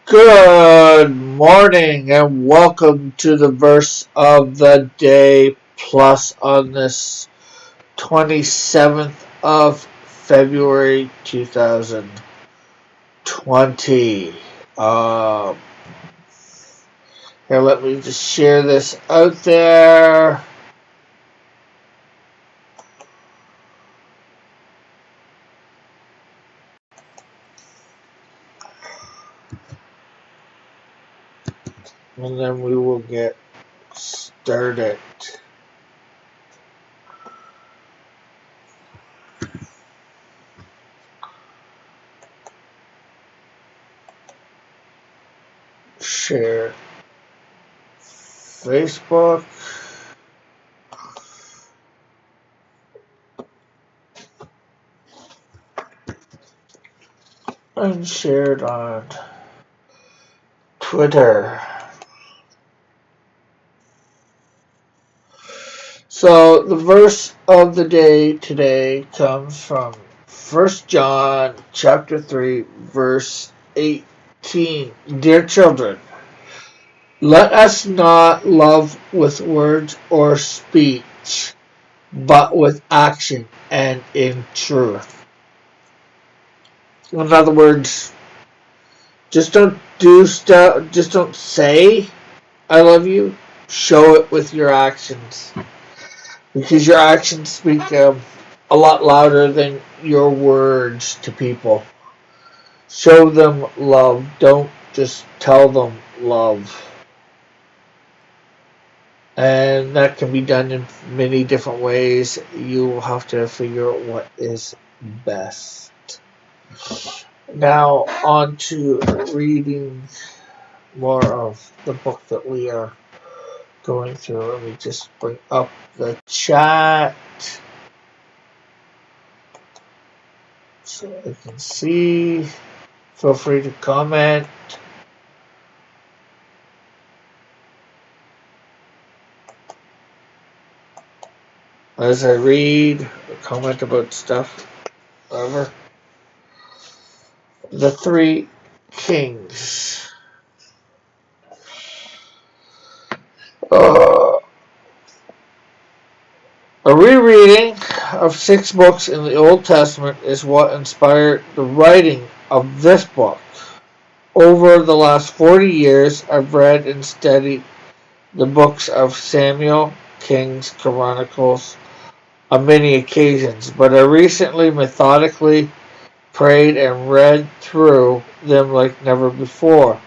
Good morning and welcome to the verse of the day plus on this 27th of February 2020. Here, let me just share this out there. And then we will get started. Share Facebook. And share it on Twitter. So the verse of the day today comes from 1 John chapter 3 verse 18. Dear children, let us not love with words or speech, but with action and in truth. In other words, just don't do stuff, just don't say I love you, show it with your actions. Because your actions speak a lot louder than your words to people. Show them love. Don't just tell them love. And that can be done in many different ways. You will have to figure out what is best. Now, on to reading more of the book that we are going through. Let me just bring up the chat so I can see. Feel free to comment. As I read or comment about stuff, whatever. The Three Kings. A rereading of 6 books in the Old Testament is what inspired the writing of this book. Over the last 40 years, I've read and studied the books of Samuel, Kings, Chronicles on many occasions, but I recently methodically prayed and read through them like never before.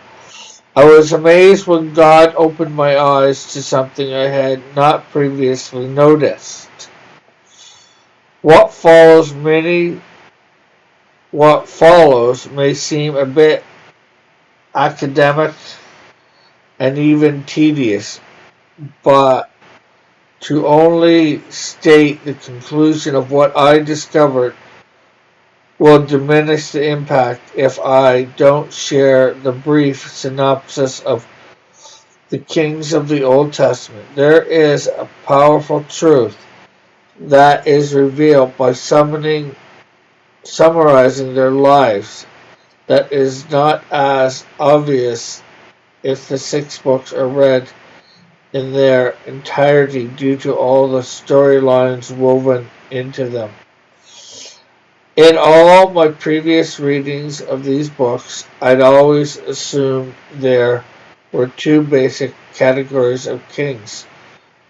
I was amazed when God opened my eyes to something I had not previously noticed. What follows may seem a bit academic and even tedious, but to only state the conclusion of what I discovered will diminish the impact if I don't share the brief synopsis of the kings of the Old Testament. There is a powerful truth that is revealed by summarizing their lives that is not as obvious if the 6 books are read in their entirety due to all the storylines woven into them. In all my previous readings of these books, I'd always assumed there were 2 basic categories of kings: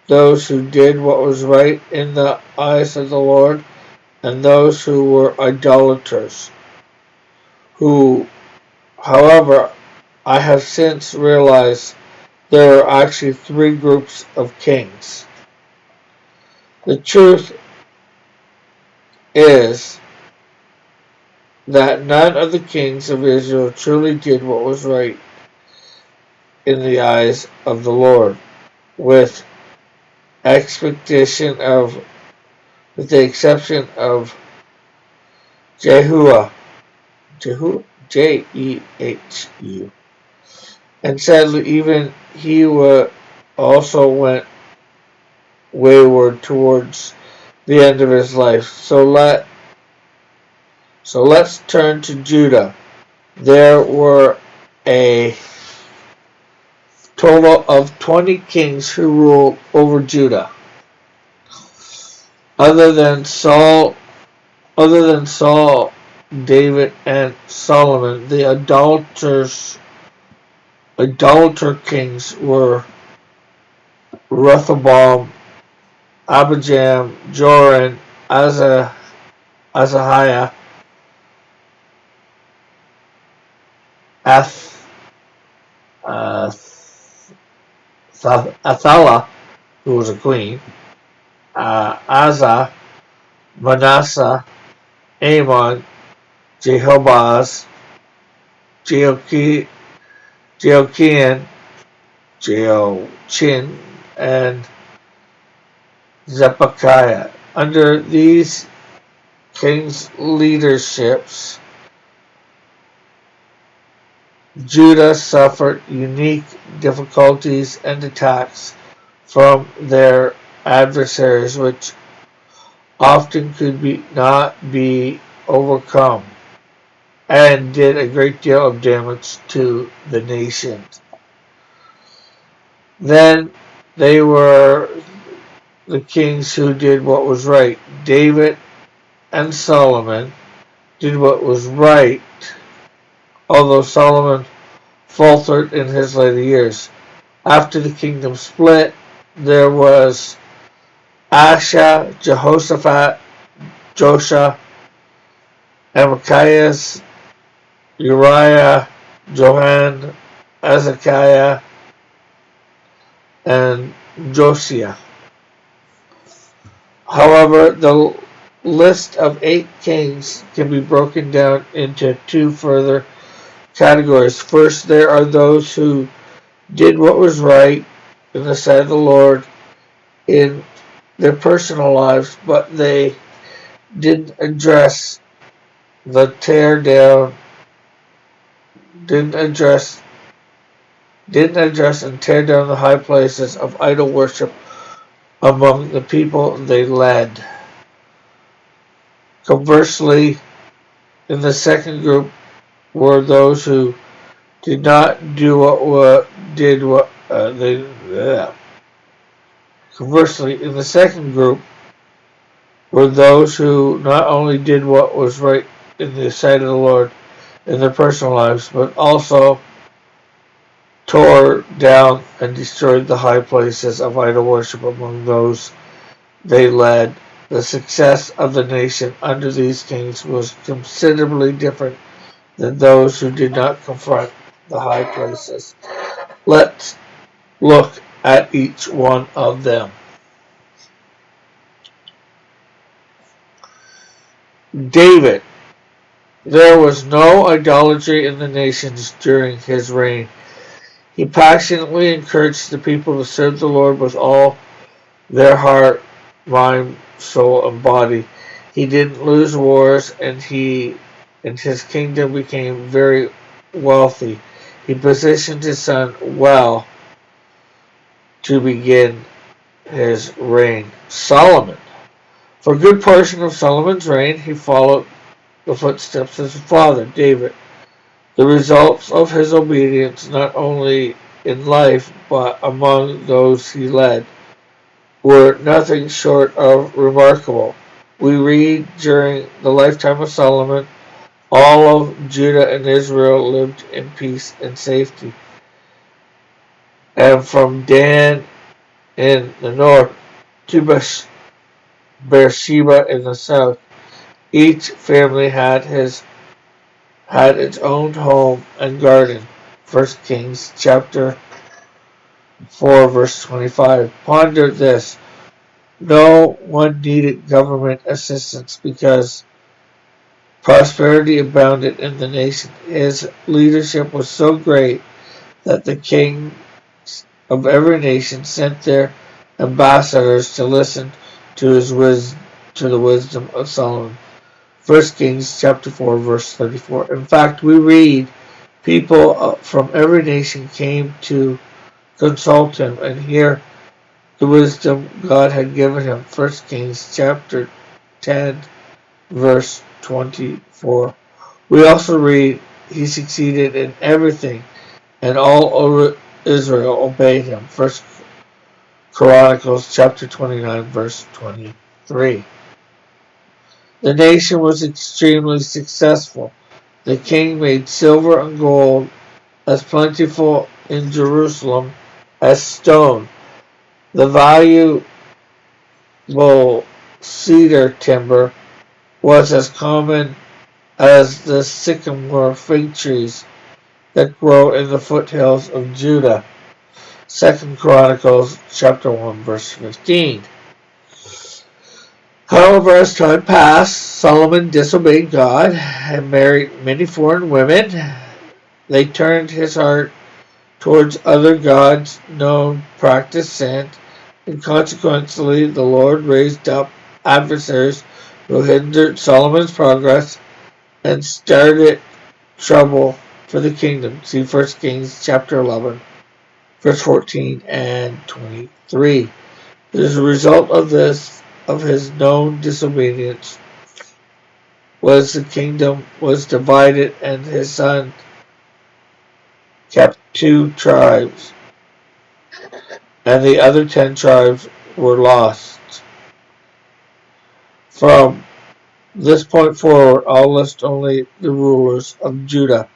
those who did what was right in the eyes of the Lord, and those who were idolaters, who, however, I have since realized there are actually 3 groups of kings. The truth is that none of the kings of Israel truly did what was right in the eyes of the Lord, with the exception of Jehu, Jehu, and sadly even he also went wayward towards the end of his life. So let's turn to Judah. There were a total of 20 kings who ruled over Judah. Other than Saul, David, and Solomon, the idolater kings were Rehoboam, Abijam, Joram, Azahiah, Athaliah, who was a queen, Asa, Manasseh, Amon, Jehoahaz, Jehoiakim, Jehoiachin, and Zedekiah. Under these kings' leaderships, Judah suffered unique difficulties and attacks from their adversaries, which often could not be overcome, and did a great deal of damage to the nation. Then they were the kings who did what was right. David and Solomon did what was right, although Solomon faltered in his later years. After the kingdom split, there was Asa, Jehoshaphat, Joshua, Amachias, Uriah, Johan, Hezekiah, and Josiah. However, the list of 8 kings can be broken down into 2 further categories. First, there are those who did what was right in the sight of the Lord in their personal lives, but they didn't address the tear down, didn't address and tear down the high places of idol worship among the people they led. Conversely, in the second group were those who did not do Conversely, in the second group were those who not only did what was right in the sight of the Lord in their personal lives, but also tore down and destroyed the high places of idol worship among those they led. The success of the nation under these kings was considerably different than those who did not confront the high places. Let's look at each one of them. David. There was no idolatry in the nations during his reign. He passionately encouraged the people to serve the Lord with all their heart, mind, soul, and body. He didn't lose wars, and his kingdom became very wealthy. He positioned his son well to begin his reign. Solomon. For a good portion of Solomon's reign, he followed the footsteps of his father, David. The results of his obedience, not only in life but among those he led, were nothing short of remarkable. We read during the lifetime of Solomon, all of Judah and Israel lived in peace and safety. And from Dan in the north to Beersheba in the south, each family had its own home and garden. 1 Kings chapter 4 verse 25. Ponder this. No one needed government assistance because prosperity abounded in the nation. His leadership was so great that the kings of every nation sent their ambassadors to listen to the wisdom of Solomon. 1 Kings chapter 4 verse 34. In fact, we read people from every nation came to consult him and hear the wisdom God had given him. 1 Kings chapter 10 verse 24. We also read he succeeded in everything and all Israel obeyed him. 1 Chronicles chapter 29, verse 23. The nation was extremely successful. The king made silver and gold as plentiful in Jerusalem as stone. The valuable cedar timber was as common as the sycamore fig trees that grow in the foothills of Judah. 2 Chronicles chapter 1, verse 15. However, as time passed, Solomon disobeyed God and married many foreign women. They turned his heart towards other gods, known, practiced sin, and consequently the Lord raised up adversaries who hindered Solomon's progress and started trouble for the kingdom. See 1 Kings chapter 11, verse 14 and 23. As a result of his known disobedience, the kingdom was divided, and his son kept 2 tribes, and the other 10 tribes were lost. From this point forward, I'll list only the rulers of Judah.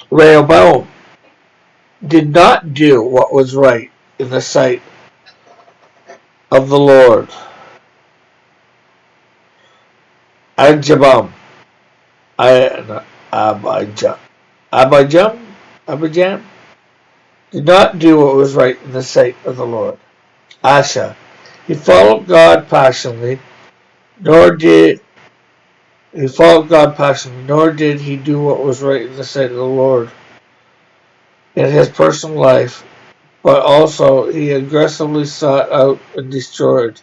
Rehoboam did not do what was right in the sight of the Lord. Abijam did not do what was right in the sight of the Lord. Asa, he followed God passionately, nor did he do what was right in the sight of the Lord in his personal life, but also he aggressively sought out and destroyed.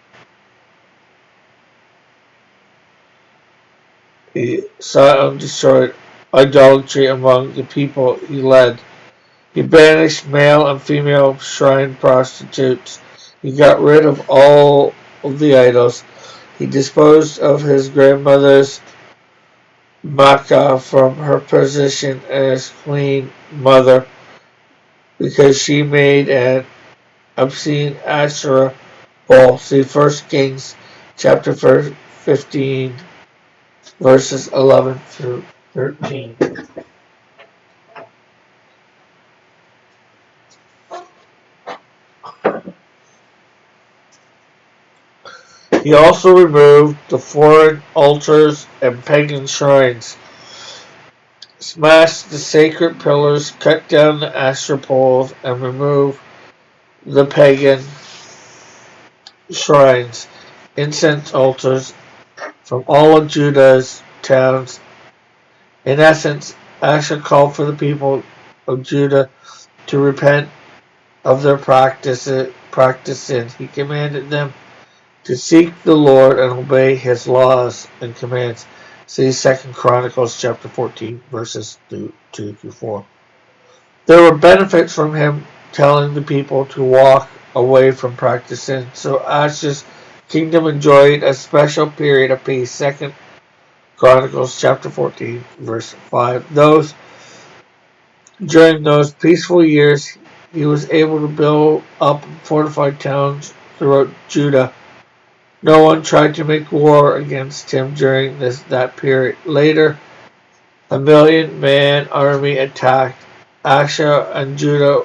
He sought out and destroyed idolatry among the people he led. He banished male and female shrine prostitutes. He got rid of all of the idols. He disposed of his grandmother's Makkah from her position as queen mother because she made an obscene Asherah pole. See 1 Kings chapter 15, verses 11 through 13. He also removed the foreign altars and pagan shrines, smashed the sacred pillars, cut down the Asherah poles, and removed the pagan shrines, incense altars from all of Judah's towns. In essence, Asa called for the people of Judah to repent of their practice sin. He commanded them to seek the Lord and obey his laws and commands. See 2 Chronicles chapter 14, verses 2 through 4. There were benefits from him telling the people to walk away from practicing, so Asa's kingdom enjoyed a special period of peace. 2 Chronicles chapter 14, verse 5. During those peaceful years, he was able to build up fortified towns throughout Judah. No one tried to make war against him during that period. Later, a 1,000,000-man army attacked Asa and Judah,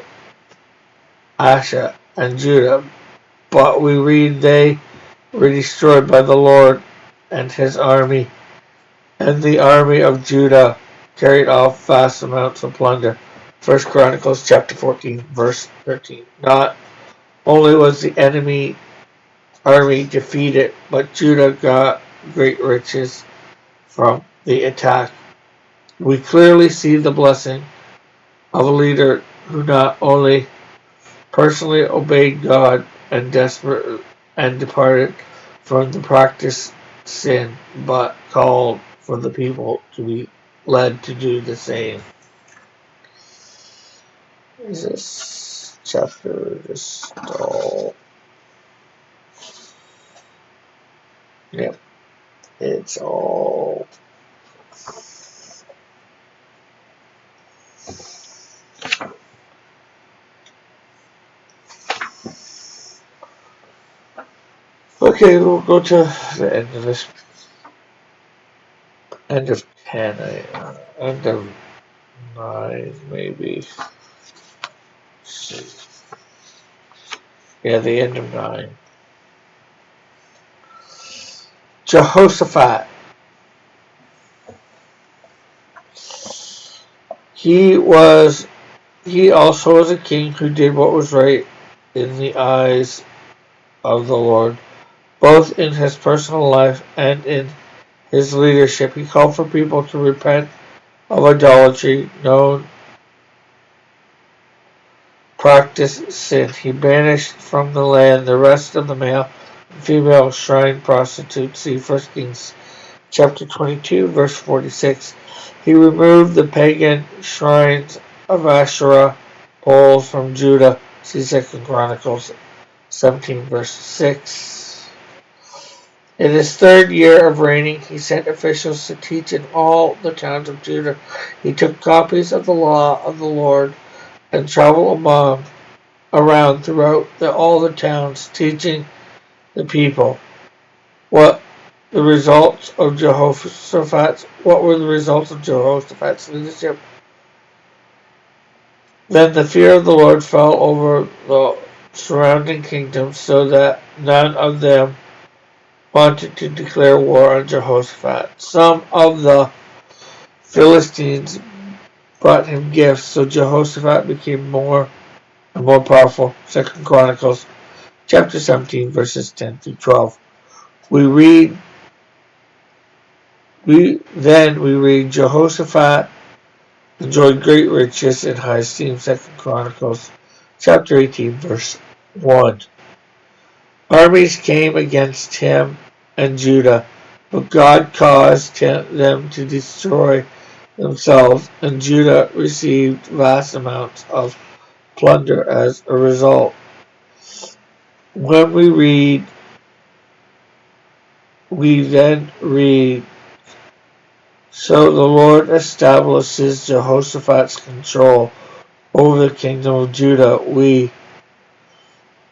but we read they were destroyed by the Lord and his army, and the army of Judah carried off vast amounts of plunder. 1 Chronicles chapter 14, verse 13. Not only was the enemy army defeated, but Judah got great riches from the attack. We clearly see the blessing of a leader who not only personally obeyed God and departed from the practice sin, but called for the people to be led to do the same. Is this chapter just all? Yep, it's all. Okay, we'll go to the end of this. End of 10, end of 9, maybe. Let's see. Yeah, the end of 9. Jehoshaphat. He also was a king who did what was right in the eyes of the Lord, both in his personal life and in his leadership. He called for people to repent of idolatry, known practice sin. He banished from the land the rest of the male and female shrine prostitutes. See 1 Kings chapter 22, verse 46. He removed the pagan shrines of Asherah poles from Judah. See 2 Chronicles 17, verse 6. In his third year of reigning, he sent officials to teach in all the towns of Judah. He took copies of the law of the Lord and traveled around throughout all the towns, teaching the people. What were the results of Jehoshaphat's leadership? Then the fear of the Lord fell over the surrounding kingdoms, so that none of them wanted to declare war on Jehoshaphat. Some of the Philistines brought him gifts, so Jehoshaphat became more and more powerful. 2 Chronicles chapter 17, verses 10 through 12. We read Jehoshaphat enjoyed great riches and high esteem. 2 Chronicles chapter 18, verse 1. Armies came against him and Judah, but God caused them to destroy themselves, and Judah received vast amounts of plunder as a result. When we then read, so the Lord establishes Jehoshaphat's control over the kingdom of Judah. We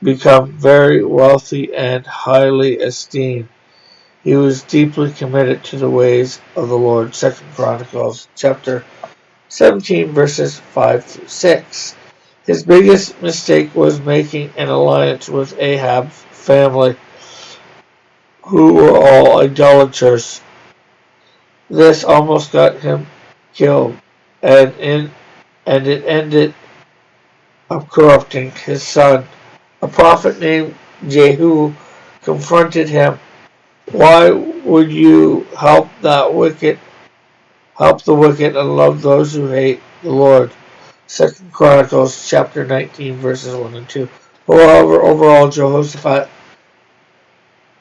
become very wealthy and highly esteemed. He was deeply committed to the ways of the Lord. 2 Chronicles chapter 17, verses 5 through 6. His biggest mistake was making an alliance with Ahab's family, who were all idolaters. This almost got him killed, and it ended up corrupting his son. A prophet named Jehu confronted him. Why would you help the wicked and love those who hate the Lord? 2 Chronicles chapter 19, verses 1 and 2. However, overall, Jehoshaphat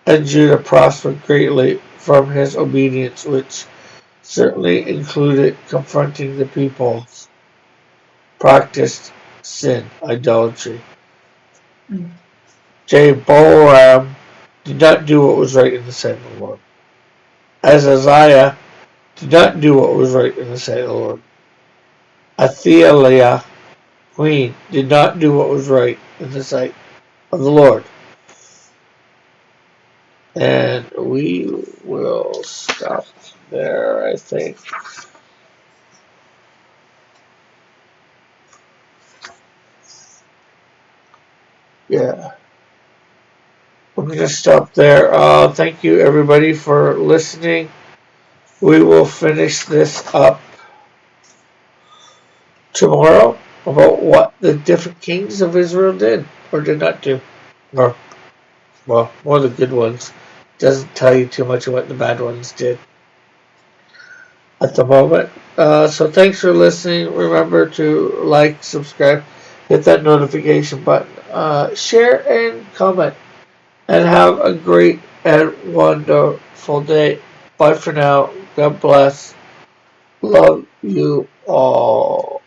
and Judah prospered greatly from his obedience, which certainly included confronting the people practiced sin, idolatry. Jehoram did not do what was right in the sight of the Lord. Ahaziah did not do what was right in the sight of the Lord. Athaliah, queen, did not do what was right in the sight of the Lord. And we will stop there, I think. Yeah. We're going to stop there. Thank you, everybody, for listening. We will finish this up tomorrow about what the different kings of Israel did or did not do. Or, well, more of the good ones. Doesn't tell you too much of what the bad ones did at the moment. So thanks for listening. Remember to like, subscribe, hit that notification button, share and comment, and have a great and wonderful day. Bye for now. God bless. Love you all.